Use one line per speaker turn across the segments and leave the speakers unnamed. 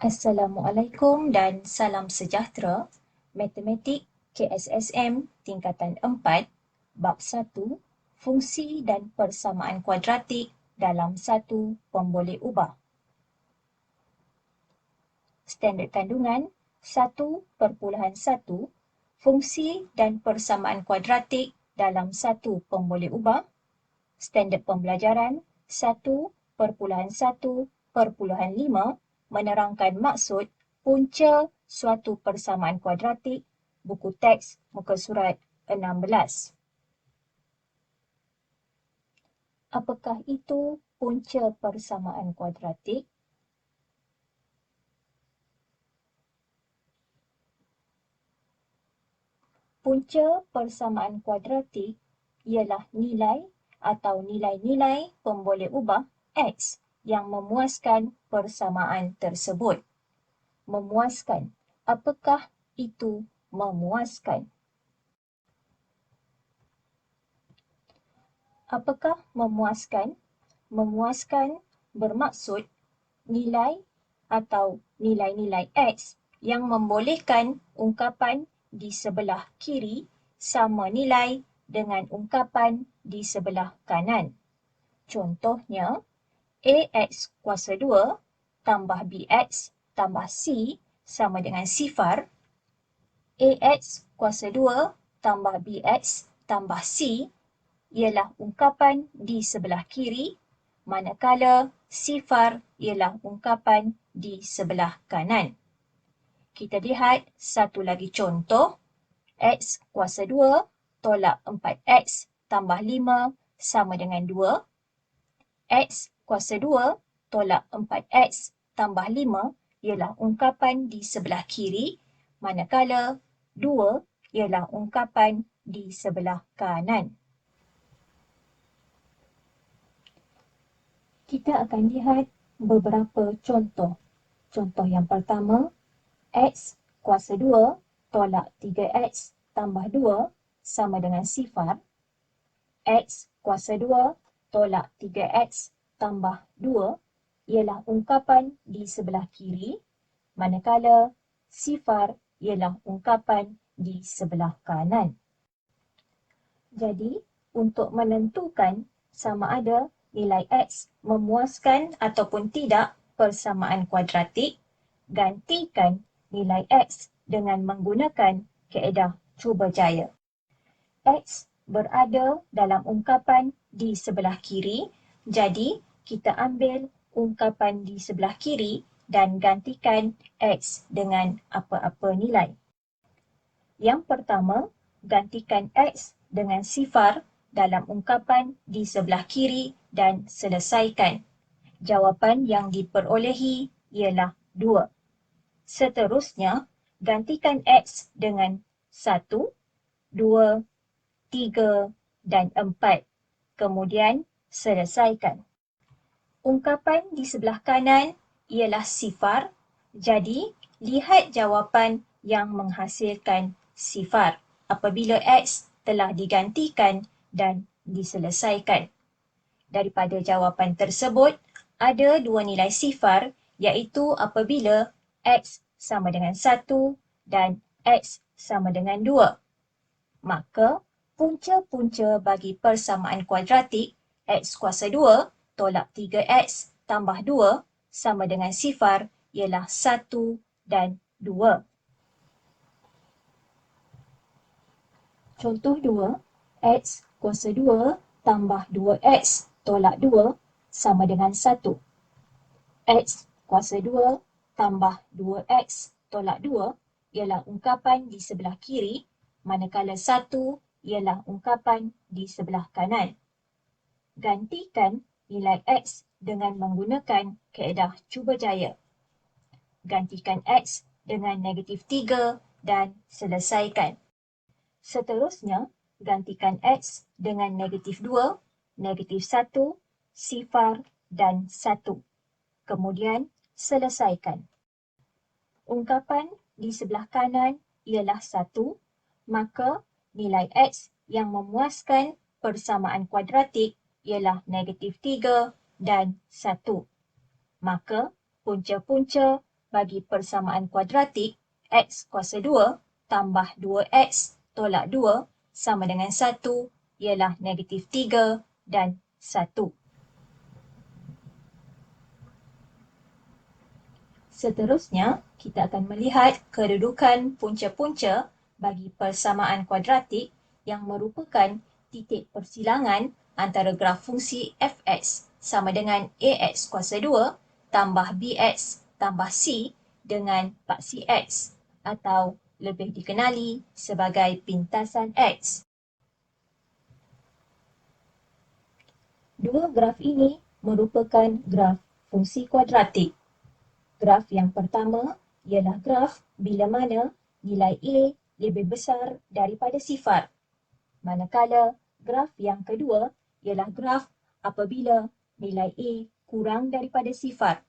Assalamualaikum dan salam sejahtera. Matematik KSSM tingkatan 4, bab 1, fungsi dan persamaan kuadratik dalam satu pemboleh ubah. Standard kandungan 1.1, fungsi dan persamaan kuadratik dalam satu pemboleh ubah. Standard pembelajaran 1.1.5, menerangkan maksud punca suatu persamaan kuadratik, buku teks muka surat 16. Apakah itu punca persamaan kuadratik? Punca persamaan kuadratik ialah nilai atau nilai-nilai pemboleh ubah X yang memuaskan persamaan tersebut. Memuaskan. Apakah itu memuaskan? Apakah memuaskan? Memuaskan bermaksud nilai atau nilai-nilai X yang membolehkan ungkapan di sebelah kiri sama nilai dengan ungkapan di sebelah kanan. Contohnya, AX kuasa 2 tambah BX tambah C sama dengan sifar. AX kuasa 2 tambah BX tambah C ialah ungkapan di sebelah kiri, manakala sifar ialah ungkapan di sebelah kanan. Kita lihat satu lagi contoh. X kuasa 2 tolak 4X tambah 5 sama dengan 2. X kuasa 2 tolak 4X tambah 5 ialah ungkapan di sebelah kiri, manakala 2 ialah ungkapan di sebelah kanan. Kita akan lihat beberapa contoh. Contoh yang pertama, X kuasa 2 tolak 3X tambah 2 sama dengan sifar. X kuasa 2 tolak 3X tambah 2 ialah ungkapan di sebelah kiri, manakala sifar ialah ungkapan di sebelah kanan. Jadi, untuk menentukan sama ada nilai X memuaskan ataupun tidak persamaan kuadratik, gantikan nilai X dengan menggunakan kaedah cuba jaya. X berada dalam ungkapan di sebelah kiri, jadi kita ambil ungkapan di sebelah kiri dan gantikan X dengan apa-apa nilai. Yang pertama, gantikan X dengan sifar dalam ungkapan di sebelah kiri dan selesaikan. Jawapan yang diperolehi ialah 2. Seterusnya, gantikan X dengan 1, 2, 3 dan 4. Kemudian, selesaikan. Ungkapan di sebelah kanan ialah sifar, jadi lihat jawapan yang menghasilkan sifar apabila X telah digantikan dan diselesaikan. Daripada jawapan tersebut, ada dua nilai sifar, iaitu apabila X sama dengan 1 dan X sama dengan 2. Maka, punca-punca bagi persamaan kuadratik X kuasa 2 tolak 3X tambah 2 sama dengan sifar ialah 1 dan 2. Contoh 2, X kuasa 2 tambah 2X tolak 2 sama dengan 1. X kuasa 2 tambah 2X tolak 2 ialah ungkapan di sebelah kiri, manakala 1 ialah ungkapan di sebelah kanan. Gantikan nilai X dengan menggunakan kaedah cuba jaya. Gantikan X dengan negatif 3 dan selesaikan. Seterusnya, gantikan X dengan negatif 2, negatif 1, sifar dan 1. Kemudian, selesaikan. Ungkapan di sebelah kanan ialah 1, maka nilai X yang memuaskan persamaan kuadratik ialah negatif 3 dan 1. Maka, punca-punca bagi persamaan kuadratik x kuasa 2 tambah 2x tolak 2 sama dengan 1 ialah negatif 3 dan 1. Seterusnya, kita akan melihat kedudukan punca-punca bagi persamaan kuadratik yang merupakan titik persilangan antara graf fungsi fx sama dengan ax kuasa 2 tambah bx tambah c dengan paksi x atau lebih dikenali sebagai pintasan x. Dua graf ini merupakan graf fungsi kuadratik. Graf yang pertama ialah graf bila mana nilai A lebih besar daripada sifar. Manakala graf yang kedua ialah graf apabila nilai A kurang daripada sifar.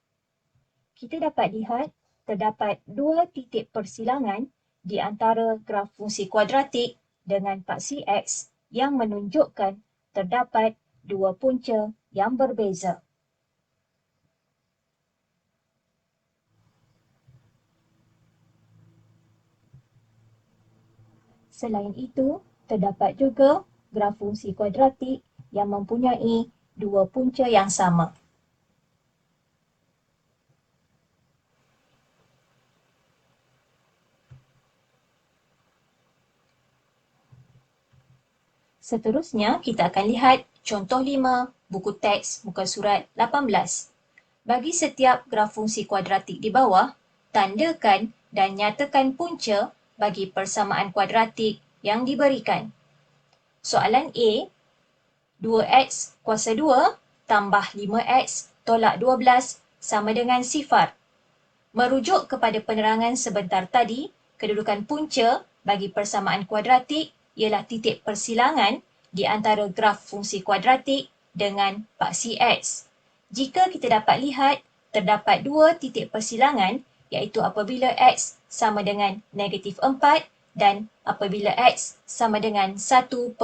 Kita dapat lihat terdapat dua titik persilangan di antara graf fungsi kuadratik dengan paksi X yang menunjukkan terdapat dua punca yang berbeza. Selain itu, terdapat juga graf fungsi kuadratik yang mempunyai dua punca yang sama. Seterusnya, kita akan lihat contoh 5, buku teks muka surat 18. Bagi setiap graf fungsi kuadratik di bawah, tandakan dan nyatakan punca bagi persamaan kuadratik yang diberikan. Soalan A, 2x kuasa 2 tambah 5x tolak 12 sama dengan sifar. Merujuk kepada penerangan sebentar tadi, kedudukan punca bagi persamaan kuadratik ialah titik persilangan di antara graf fungsi kuadratik dengan paksi x. Jika kita dapat lihat, terdapat dua titik persilangan iaitu apabila x sama dengan negatif 4 dan apabila x sama dengan 1/5.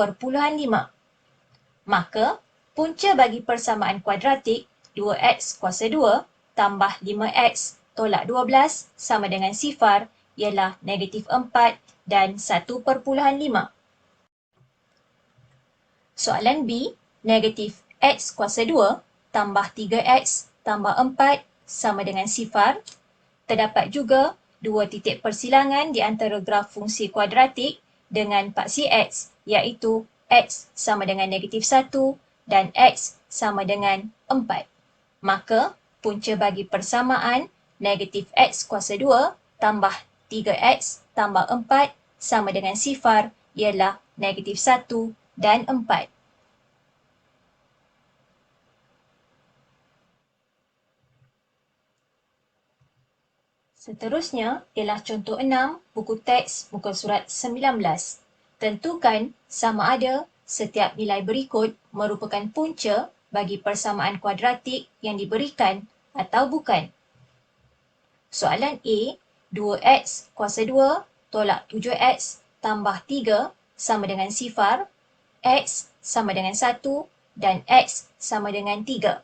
Maka, punca bagi persamaan kuadratik 2x kuasa 2 tambah 5x tolak 12 sama dengan sifar ialah negatif 4 dan 1/5. Soalan B, negatif x kuasa 2 tambah 3x tambah 4 sama dengan sifar. Terdapat juga dua titik persilangan di antara graf fungsi kuadratik dengan paksi x, iaitu x sama dengan negatif 1 dan x sama dengan 4. Maka, punca bagi persamaan negatif x kuasa 2 tambah 3x tambah 4 sama dengan sifar ialah negatif 1 dan 4. Seterusnya ialah contoh 6, buku teks muka surat 19. Tentukan sama ada setiap nilai berikut merupakan punca bagi persamaan kuadratik yang diberikan atau bukan. Soalan A, 2x kuasa 2 tolak 7x tambah 3 sama dengan sifar, x sama dengan 1 dan x sama dengan 3.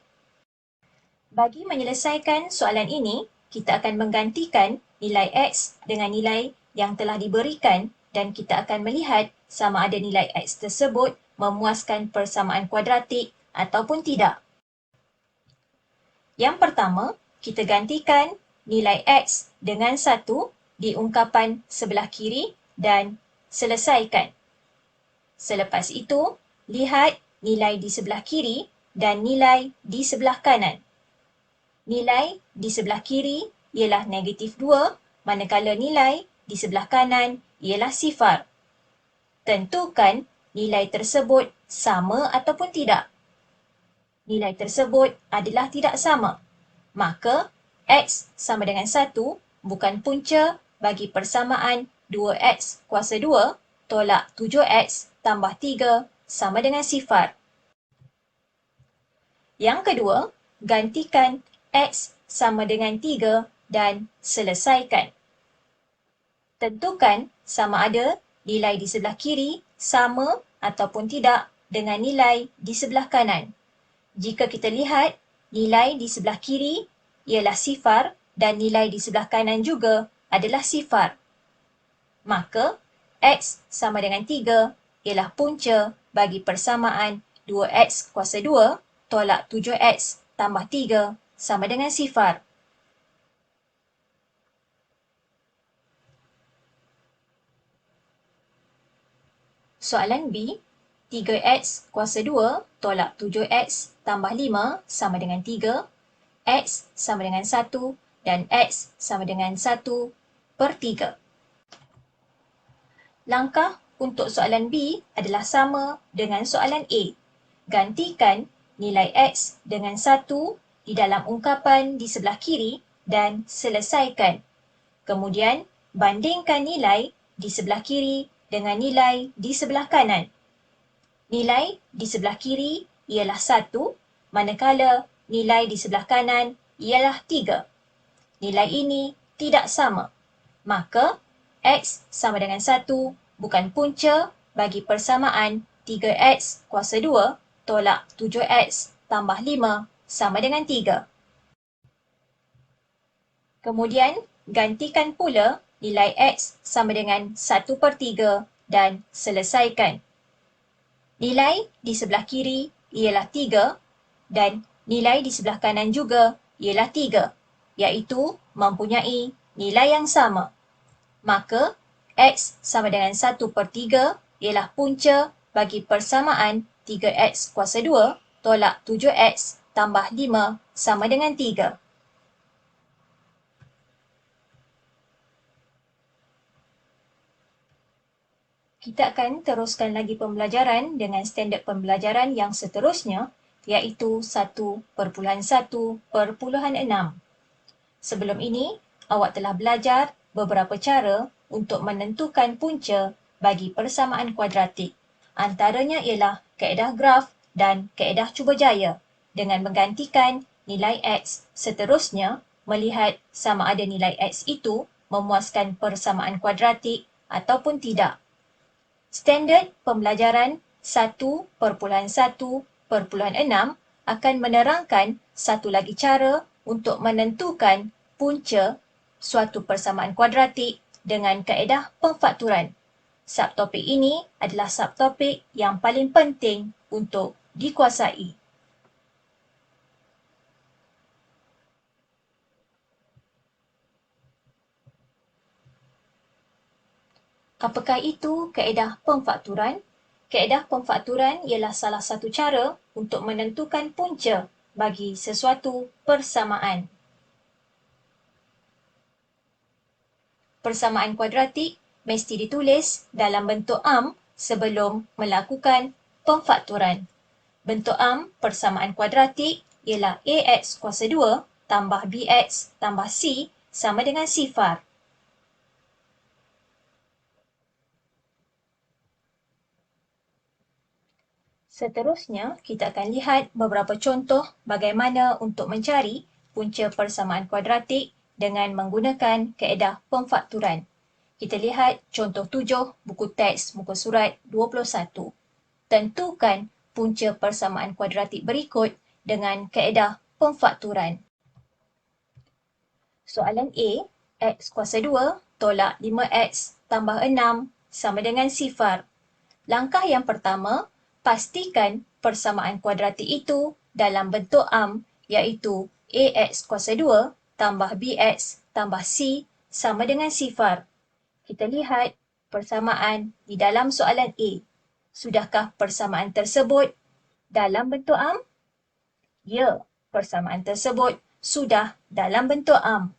Bagi menyelesaikan soalan ini, kita akan menggantikan nilai x dengan nilai yang telah diberikan dan kita akan melihat sama ada nilai x tersebut memuaskan persamaan kuadratik ataupun tidak. Yang pertama, kita gantikan nilai x dengan 1 di ungkapan sebelah kiri dan selesaikan. Selepas itu, lihat nilai di sebelah kiri dan nilai di sebelah kanan. Nilai di sebelah kiri ialah negatif 2, manakala nilai di sebelah kanan ialah sifar. Tentukan nilai tersebut sama ataupun tidak. Nilai tersebut adalah tidak sama. Maka, x sama dengan 1 bukan punca bagi persamaan 2x kuasa 2 tolak 7x tambah 3 sama dengan sifar. Yang kedua, gantikan x sama dengan 3 dan selesaikan. Tentukan sama ada nilai di sebelah kiri sama ataupun tidak dengan nilai di sebelah kanan. Jika kita lihat, nilai di sebelah kiri ialah sifar dan nilai di sebelah kanan juga adalah sifar. Maka, X sama dengan 3 ialah punca bagi persamaan 2X kuasa 2 tolak 7X tambah 3 sama dengan sifar. Soalan B, 3X kuasa 2 tolak 7X tambah 5 sama dengan 3, X sama dengan 1 dan X sama dengan 1/3. Langkah untuk soalan B adalah sama dengan soalan A. Gantikan nilai X dengan 1 di dalam ungkapan di sebelah kiri dan selesaikan. Kemudian, bandingkan nilai di sebelah kiri dengan nilai di sebelah kanan. Nilai di sebelah kiri ialah 1, manakala nilai di sebelah kanan ialah 3. Nilai ini tidak sama. Maka, X sama dengan 1 bukan punca bagi persamaan 3X kuasa 2 tolak 7X tambah 5 sama dengan 3. Kemudian, gantikan pula nilai X sama dengan 1/3 dan selesaikan. Nilai di sebelah kiri ialah 3 dan nilai di sebelah kanan juga ialah 3, iaitu mempunyai nilai yang sama. Maka, X sama dengan 1/3 ialah punca bagi persamaan 3X kuasa 2 tolak 7X tambah 5 sama dengan 3. Kita akan teruskan lagi pembelajaran dengan standard pembelajaran yang seterusnya, iaitu 1.1/6. Sebelum ini, awak telah belajar beberapa cara untuk menentukan punca bagi persamaan kuadratik. Antaranya ialah kaedah graf dan kaedah cuba jaya dengan menggantikan nilai X. Seterusnya, melihat sama ada nilai X itu memuaskan persamaan kuadratik ataupun tidak. Standard pembelajaran 1.1/6 akan menerangkan satu lagi cara untuk menentukan punca suatu persamaan kuadratik dengan kaedah pemfakturan. Subtopik ini adalah subtopik yang paling penting untuk dikuasai. Apakah itu kaedah pemfakturan? Kaedah pemfakturan ialah salah satu cara untuk menentukan punca bagi sesuatu persamaan. Persamaan kuadratik mesti ditulis dalam bentuk am sebelum melakukan pemfakturan. Bentuk am persamaan kuadratik ialah ax kuasa 2 tambah bx tambah c sama dengan sifar. Seterusnya, kita akan lihat beberapa contoh bagaimana untuk mencari punca persamaan kuadratik dengan menggunakan kaedah pemfakturan. Kita lihat contoh 7, buku teks muka surat 21. Tentukan punca persamaan kuadratik berikut dengan kaedah pemfakturan. Soalan A, x kuasa 2 tolak 5x tambah 6 sama dengan sifar. Langkah yang pertama, pastikan persamaan kuadratik itu dalam bentuk am, iaitu ax kuasa 2 tambah bx tambah c sama dengan sifar. Kita lihat persamaan di dalam soalan A. Sudahkah persamaan tersebut dalam bentuk am? Ya, persamaan tersebut sudah dalam bentuk am.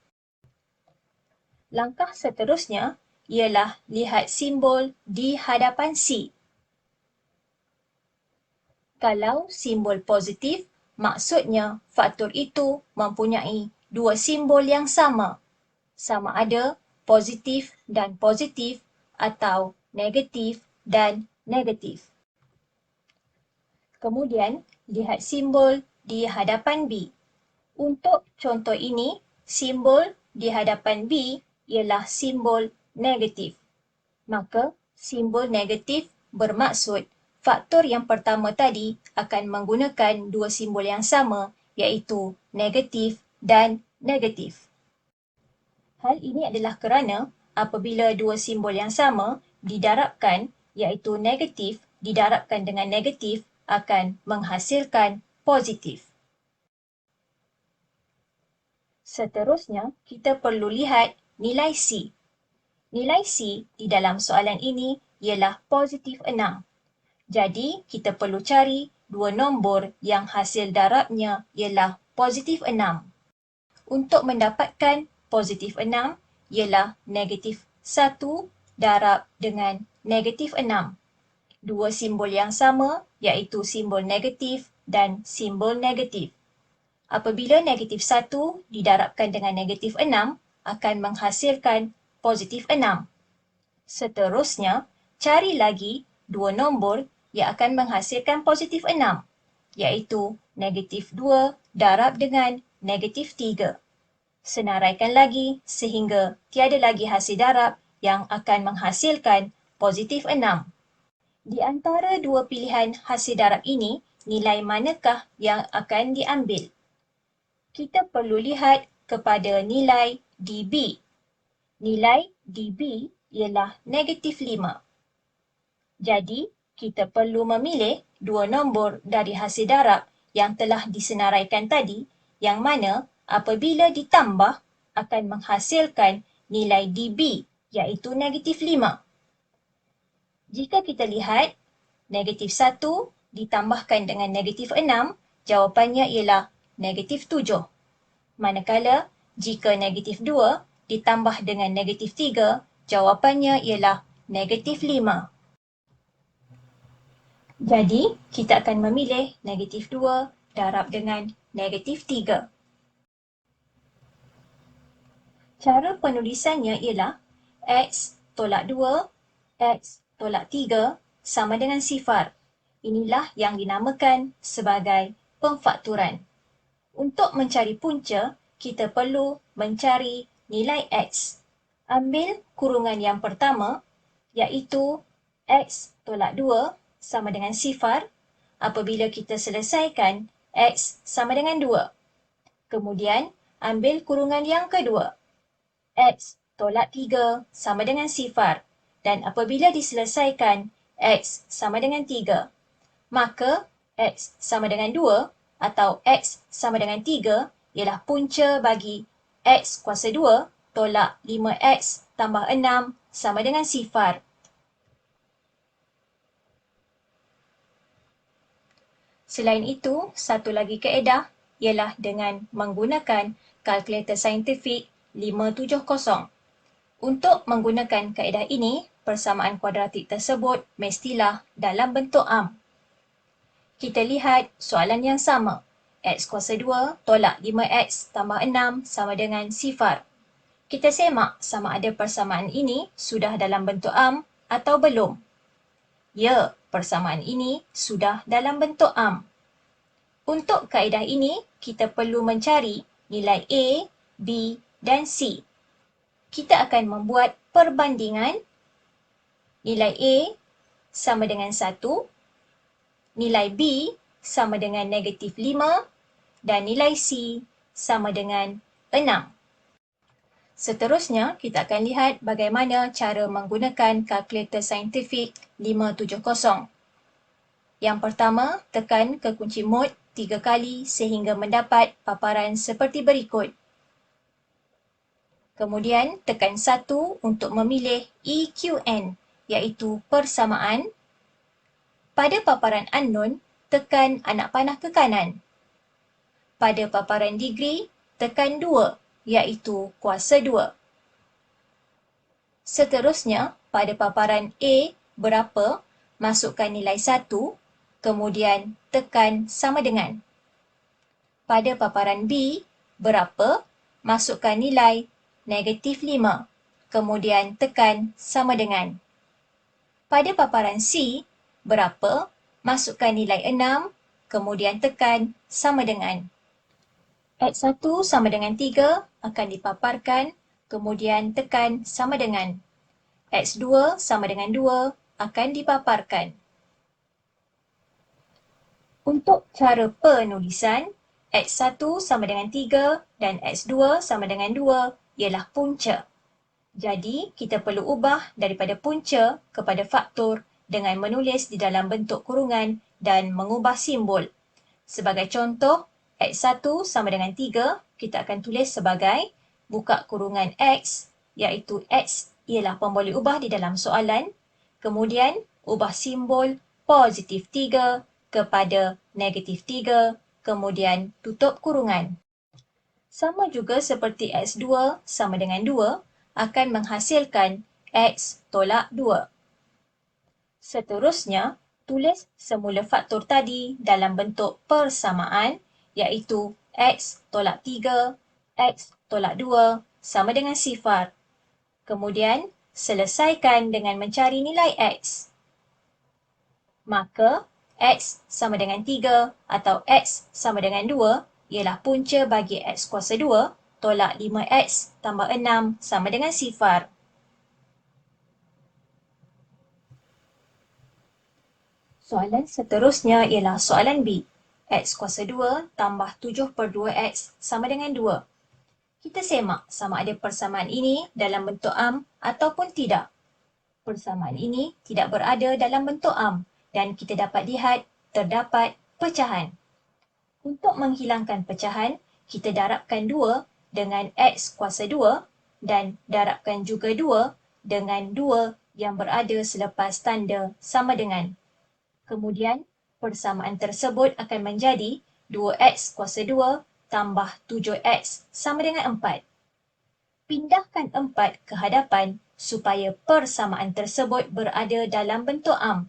Langkah seterusnya ialah lihat simbol di hadapan C. Kalau simbol positif, maksudnya faktor itu mempunyai dua simbol yang sama. Sama ada positif dan positif atau negatif dan negatif. Kemudian, lihat simbol di hadapan B. Untuk contoh ini, simbol di hadapan B ialah simbol negatif. Maka, simbol negatif bermaksud faktor yang pertama tadi akan menggunakan dua simbol yang sama, iaitu negatif dan negatif. Hal ini adalah kerana apabila dua simbol yang sama didarabkan, iaitu negatif didarabkan dengan negatif akan menghasilkan positif. Seterusnya, kita perlu lihat nilai C. Nilai C di dalam soalan ini ialah positif 6. Jadi, kita perlu cari dua nombor yang hasil darabnya ialah positif 6. Untuk mendapatkan positif 6 ialah negatif 1 darab dengan negatif 6. Dua simbol yang sama iaitu simbol negatif dan simbol negatif. Apabila negatif 1 didarabkan dengan negatif 6 akan menghasilkan positif 6. Seterusnya, cari lagi dua nombor yang akan menghasilkan positif 6 iaitu negatif 2 darab dengan negatif 3. Senaraikan lagi sehingga tiada lagi hasil darab yang akan menghasilkan positif 6. Di antara dua pilihan hasil darab ini, nilai manakah yang akan diambil? Kita perlu lihat kepada nilai DB. Nilai DB ialah negatif 5. Jadi, kita perlu memilih dua nombor dari hasil darab yang telah disenaraikan tadi, yang mana apabila ditambah akan menghasilkan nilai DB iaitu negatif 5. Jika kita lihat negatif 1 ditambahkan dengan negatif 6, jawapannya ialah negatif 7. Manakala jika negatif 2 ditambah dengan negatif 3, jawapannya ialah negatif 5. Jadi, kita akan memilih negatif 2 darab dengan negatif 3. Cara penulisannya ialah X tolak 2, X tolak 3 sama dengan sifar. Inilah yang dinamakan sebagai pemfakturan. Untuk mencari punca, kita perlu mencari nilai X. Ambil kurungan yang pertama, iaitu X tolak 2 sama dengan sifar. Apabila kita selesaikan, X sama dengan 2. Kemudian, ambil kurungan yang kedua. X tolak 3 sama dengan sifar. Dan apabila diselesaikan, X sama dengan 3. Maka, X sama dengan 2 atau X sama dengan 3 ialah punca bagi X kuasa 2 tolak 5X tambah 6 sama dengan sifar. Selain itu, satu lagi kaedah ialah dengan menggunakan kalkulator saintifik 570. Untuk menggunakan kaedah ini, persamaan kuadratik tersebut mestilah dalam bentuk am. Kita lihat soalan yang sama. X kuasa 2 tolak 5X tambah 6 sama dengan sifar. Kita semak sama ada persamaan ini sudah dalam bentuk am atau belum. Ya, persamaan ini sudah dalam bentuk am. Untuk kaedah ini, kita perlu mencari nilai A, B dan C. Kita akan membuat perbandingan. Nilai A sama dengan 1, nilai B sama dengan negatif 5 dan nilai C sama dengan 6. Seterusnya, kita akan lihat bagaimana cara menggunakan kalkulator saintifik 570. Yang pertama, tekan ke kunci mod 3 kali sehingga mendapat paparan seperti berikut. Kemudian, tekan 1 untuk memilih EQN, iaitu persamaan. Pada paparan unknown, tekan anak panah ke kanan. Pada paparan degree, tekan 2, iaitu kuasa 2. Seterusnya, pada paparan A berapa, masukkan nilai 1, kemudian tekan sama dengan. Pada paparan B berapa, masukkan nilai negatif 5, kemudian tekan sama dengan. Pada paparan C berapa, masukkan nilai 6, kemudian tekan sama dengan. X1 sama dengan 3 akan dipaparkan, kemudian tekan sama dengan. X2 sama dengan 2 akan dipaparkan. Untuk cara penulisan, X1 sama dengan 3 dan X2 sama dengan 2 ialah punca. Jadi, kita perlu ubah daripada punca kepada faktor dengan menulis di dalam bentuk kurungan dan mengubah simbol. Sebagai contoh, X1 sama dengan 3, kita akan tulis sebagai buka kurungan X, iaitu X ialah pemboleh ubah di dalam soalan. Kemudian, ubah simbol positif 3 kepada negatif 3, kemudian tutup kurungan. Sama juga seperti X2 sama dengan 2 akan menghasilkan X tolak 2. Seterusnya, tulis semula faktor tadi dalam bentuk persamaan iaitu X tolak 3, X tolak 2 sama dengan sifar. Kemudian, selesaikan dengan mencari nilai X. Maka, X sama dengan 3 atau X sama dengan 2 ialah punca bagi X kuasa 2 tolak 5X tambah 6 sama dengan sifar. Soalan seterusnya ialah soalan B. X kuasa 2 tambah 7/2X sama dengan 2. Kita semak sama ada persamaan ini dalam bentuk am ataupun tidak. Persamaan ini tidak berada dalam bentuk am dan kita dapat lihat terdapat pecahan. Untuk menghilangkan pecahan, kita darabkan 2 dengan X kuasa 2 dan darabkan juga 2 dengan 2 yang berada selepas tanda sama dengan. Kemudian, persamaan tersebut akan menjadi 2X kuasa 2 tambah 7X sama dengan 4. Pindahkan 4 ke hadapan supaya persamaan tersebut berada dalam bentuk am.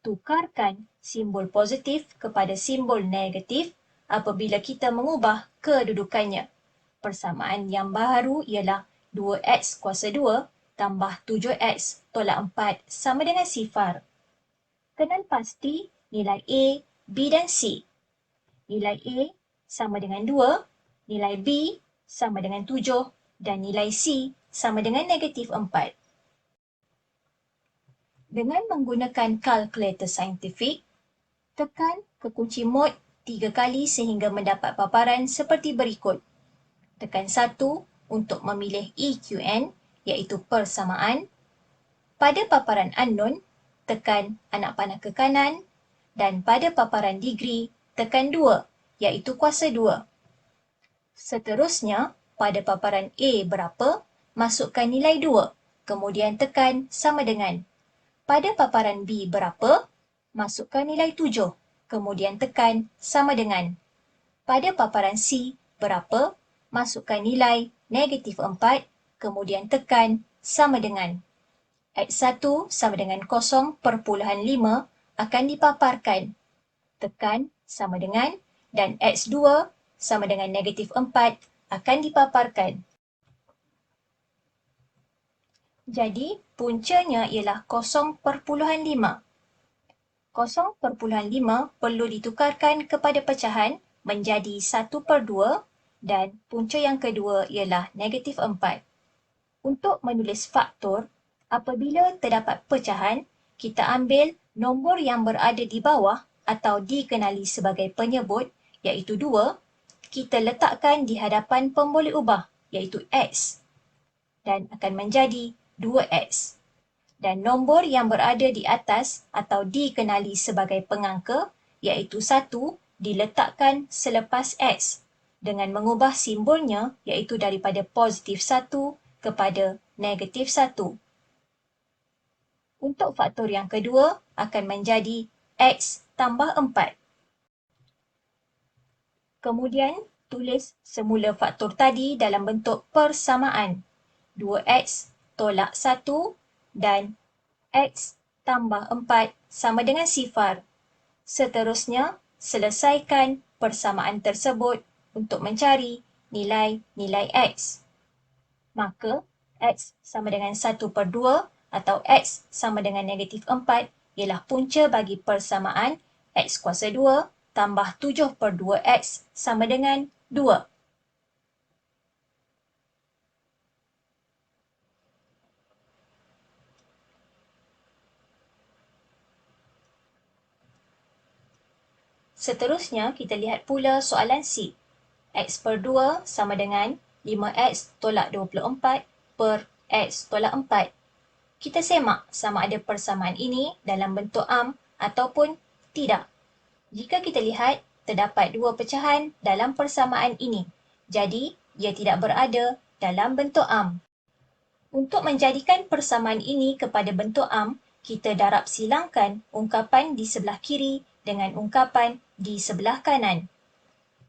Tukarkan simbol positif kepada simbol negatif apabila kita mengubah kedudukannya. Persamaan yang baru ialah 2X kuasa 2 tambah 7X tolak 4 sama dengan sifar. Kenal pasti nilai A, B dan C. Nilai A sama dengan 2, nilai B sama dengan 7 dan nilai C sama dengan negatif 4. Dengan menggunakan kalkulator saintifik, tekan kekunci mod 3 kali sehingga mendapat paparan seperti berikut. Tekan 1 untuk memilih EQN iaitu persamaan. Pada paparan unknown, tekan anak panah ke kanan dan pada paparan degree, tekan 2 iaitu kuasa 2. Seterusnya, pada paparan A berapa, masukkan nilai 2, kemudian tekan sama dengan. Pada paparan B berapa, masukkan nilai 7, kemudian tekan sama dengan. Pada paparan C berapa, masukkan nilai negatif 4, kemudian tekan sama dengan. X1 sama dengan 0.5 akan dipaparkan. Tekan sama dengan dan X2 sama dengan negatif 4 akan dipaparkan. Jadi, puncanya ialah 0.5. 0.5 perlu ditukarkan kepada pecahan menjadi 1/2 dan punca yang kedua ialah negatif 4. Untuk menulis faktor, apabila terdapat pecahan, kita ambil nombor yang berada di bawah atau dikenali sebagai penyebut iaitu 2, kita letakkan di hadapan pemboleh ubah iaitu X dan akan menjadi 2X. Dan nombor yang berada di atas atau dikenali sebagai pengangka iaitu 1 diletakkan selepas X dengan mengubah simbolnya iaitu daripada positif 1 kepada negatif 1. Untuk faktor yang kedua akan menjadi X tambah 4. Kemudian, tulis semula faktor tadi dalam bentuk persamaan. 2X tolak 1 dan X tambah 4 sama dengan sifar. Seterusnya, selesaikan persamaan tersebut untuk mencari nilai-nilai X. Maka, X sama dengan 1/2 atau X sama dengan negatif 4 ialah punca bagi persamaan X kuasa 2 tambah 7/2X sama dengan 2. Seterusnya, kita lihat pula soalan C. X/2 sama dengan 5X tolak 24 per X tolak 4. Kita semak sama ada persamaan ini dalam bentuk am ataupun tidak. Jika kita lihat, terdapat dua pecahan dalam persamaan ini. Jadi, ia tidak berada dalam bentuk am. Untuk menjadikan persamaan ini kepada bentuk am, kita darab silangkan ungkapan di sebelah kiri dengan ungkapan di sebelah kanan.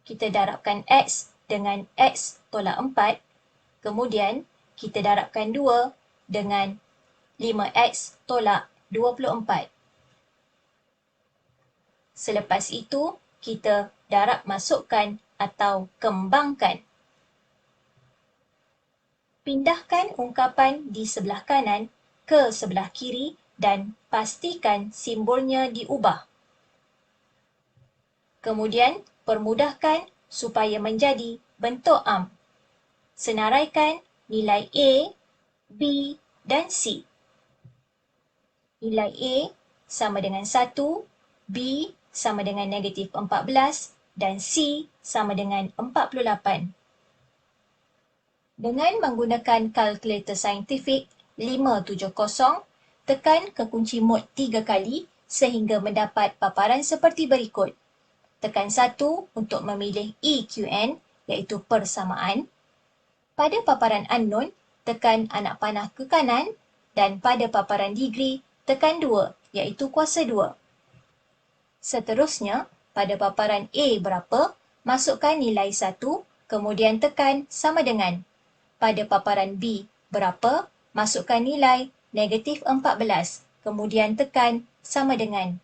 Kita darabkan X dengan X tolak 4, kemudian kita darabkan 2 dengan 5X tolak 24. Selepas itu, kita darab masukkan atau kembangkan. Pindahkan ungkapan di sebelah kanan ke sebelah kiri dan pastikan simbolnya diubah. Kemudian, permudahkan supaya menjadi bentuk am. Senaraikan nilai A, B dan C. Nilai A sama dengan 1, B sama dengan negatif 14 dan C sama dengan 48. Dengan menggunakan kalkulator saintifik 570, tekan kekunci mod 3 kali sehingga mendapat paparan seperti berikut. Tekan 1 untuk memilih EQN iaitu persamaan. Pada paparan unknown, tekan anak panah ke kanan dan pada paparan degree, tekan 2 iaitu kuasa 2. Seterusnya, pada paparan A berapa, masukkan nilai 1, kemudian tekan sama dengan. Pada paparan B berapa, masukkan nilai negatif 14, kemudian tekan sama dengan.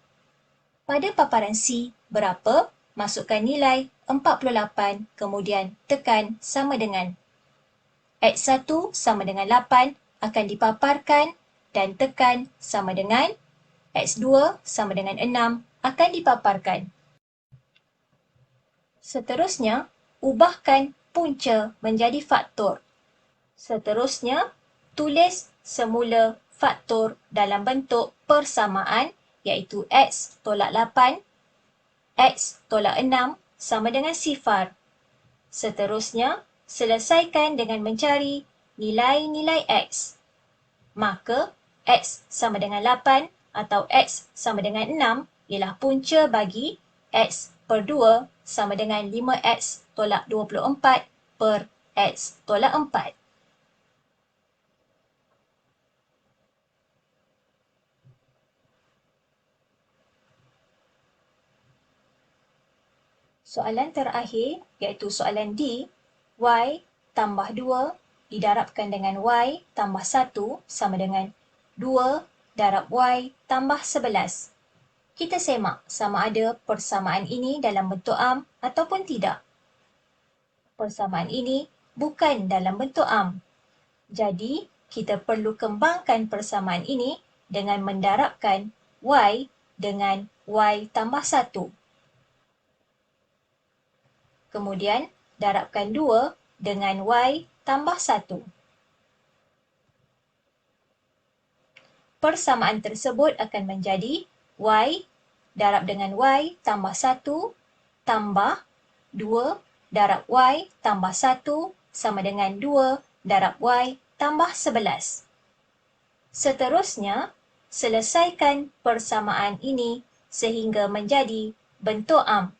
Pada paparan C berapa, masukkan nilai 48, kemudian tekan sama dengan. X1 sama dengan 8 akan dipaparkan dan tekan sama dengan. X2 sama dengan 6 akan dipaparkan. Seterusnya, ubahkan punca menjadi faktor. Seterusnya, tulis semula faktor dalam bentuk persamaan iaitu X tolak 8, X tolak 6 sama dengan sifar. Seterusnya, selesaikan dengan mencari nilai-nilai X. Maka, X sama dengan 8 atau X sama dengan 6 ialah punca bagi X per 2 sama dengan 5X tolak 24 per X tolak 4. Soalan terakhir iaitu soalan D, Y tambah 2 didarabkan dengan Y tambah 1 sama dengan 2 darab Y tambah 11. Kita semak sama ada persamaan ini dalam bentuk am ataupun tidak. Persamaan ini bukan dalam bentuk am. Jadi, kita perlu kembangkan persamaan ini dengan mendarabkan Y dengan Y tambah 1. Kemudian, darabkan 2 dengan Y tambah 1. Persamaan tersebut akan menjadi Y darab dengan Y tambah 1 tambah 2 darab Y tambah 1 sama dengan 2 darab Y tambah 11. Seterusnya, selesaikan persamaan ini sehingga menjadi bentuk am.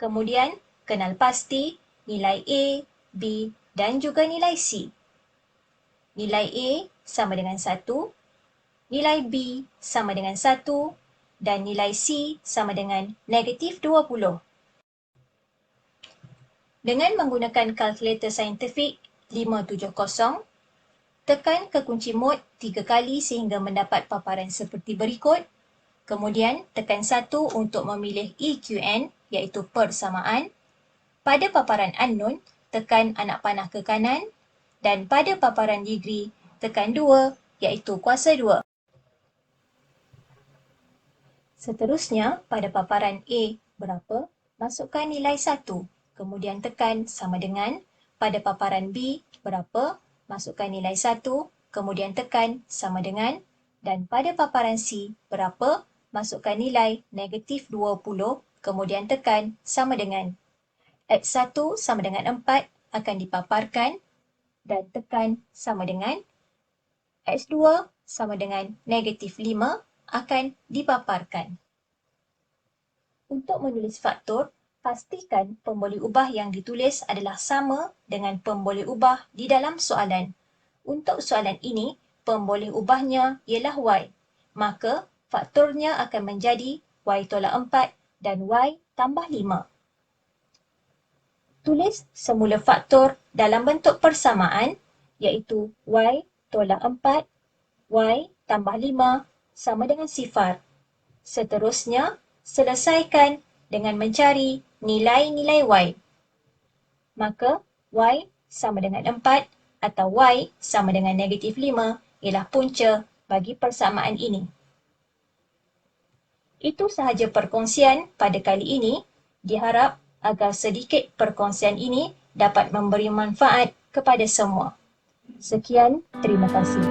Kemudian, kenal pasti nilai A, B dan juga nilai C. Nilai A sama dengan 1, nilai B sama dengan 1 dan nilai C sama dengan negatif 20. Dengan menggunakan kalkulator saintifik 570, tekan kekunci mod 3 kali sehingga mendapat paparan seperti berikut. Kemudian, tekan 1 untuk memilih EQN iaitu persamaan. Pada paparan unknown, tekan anak panah ke kanan dan pada paparan degree, tekan 2 iaitu kuasa 2. Seterusnya, pada paparan A berapa, masukkan nilai 1, kemudian tekan sama dengan. Pada paparan B berapa, masukkan nilai 1, kemudian tekan sama dengan. Dan pada paparan C berapa, masukkan nilai negatif 20, kemudian tekan sama dengan. X1 sama dengan 4 akan dipaparkan dan tekan sama dengan X2 sama dengan -5 akan dipaparkan. Untuk menulis faktor, pastikan pemboleh ubah yang ditulis adalah sama dengan pemboleh ubah di dalam soalan. Untuk soalan ini, pemboleh ubahnya ialah Y. Maka, faktornya akan menjadi Y tolak 4 dan Y tambah 5. Tulis semula faktor dalam bentuk persamaan, iaitu Y tolak 4, Y tambah 5 sama dengan sifar. Seterusnya, selesaikan dengan mencari nilai-nilai Y. Maka, Y sama dengan 4 atau Y sama dengan -5 ialah punca bagi persamaan ini. Itu sahaja perkongsian pada kali ini. Diharap agar sedikit perkongsian ini dapat memberi manfaat kepada semua. Sekian, terima kasih.